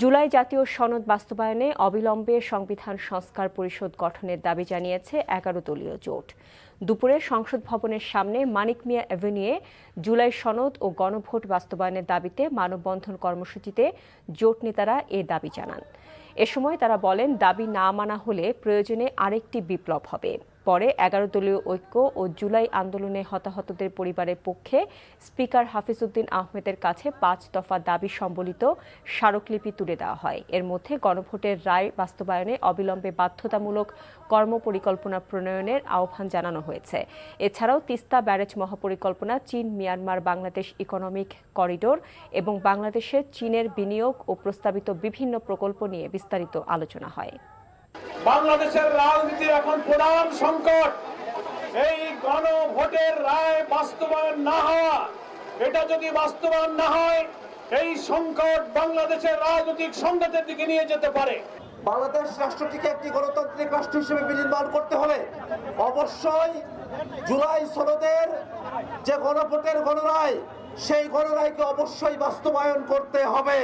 জুলাই জাতীয় সনদ বাস্তবায়নে অবিলম্বে সংবিধান সংস্কার পরিষদ গঠনের দাবি জানিয়েছে ১১ দলীয় জোট। দুপুরে সংসদ ভবনের সামনে মানিক মিয়া অ্যাভিনিউয়ে জুলাই সনদ ও গণভোট বাস্তবায়নের দাবিতে মানববন্ধন কর্মসূচিতে জোট নেতারা এ দাবি জানান। এ সময় তারা বলেন, দাবি না মানা হলে প্রয়োজনে আরেকটি বিপ্লব হবে। পরে ১১ দলীয় ঐক্য ও জুলাই আন্দোলনে হতাহতদের পরিবারের পক্ষে স্পিকার হাফিজউদ্দিন আহমেদের কাছে ৫ দফা দাবি সম্বলিত স্মারকলিপি তুলে দেওয়া হয়। এর মধ্যে গণভোটের রায় বাস্তবায়নে অবিলম্বে বাধ্যতামূলক কর্মপরিকল্পনা প্রণয়নের আহ্বান জানানো হয়েছে। এছাড়াও তিস্তা ব্যারেজ মহাপরিকল্পনা, চীন মিয়ানমার বাংলাদেশ ইকোনমিক করিডোর এবং বাংলাদেশে চীনের বিনিয়োগ ও প্রস্তাবিত বিভিন্ন প্রকল্প নিয়ে বিস্তারিত আলোচনা হয়। বাংলাদেশের রাজনীতির এখন প্রধান সংকট এই গণভোটের রায় বাস্তবায়ন না হওয়া। এটা যদি বাস্তবায়ন না হয়, এই সংকট বাংলাদেশের রাজনৈতিক সংঘাতের দিকে নিয়ে যেতে পারে। বাংলাদেশ রাষ্ট্রটিকে একটি গণতান্ত্রিক রাষ্ট্র হিসেবে বিনির্মাণ করতে হলে অবশ্যই জুলাই সনদের যে গণভোটের গণরায়, সেই গণরায়কে অবশ্যই বাস্তবায়ন করতে হবে।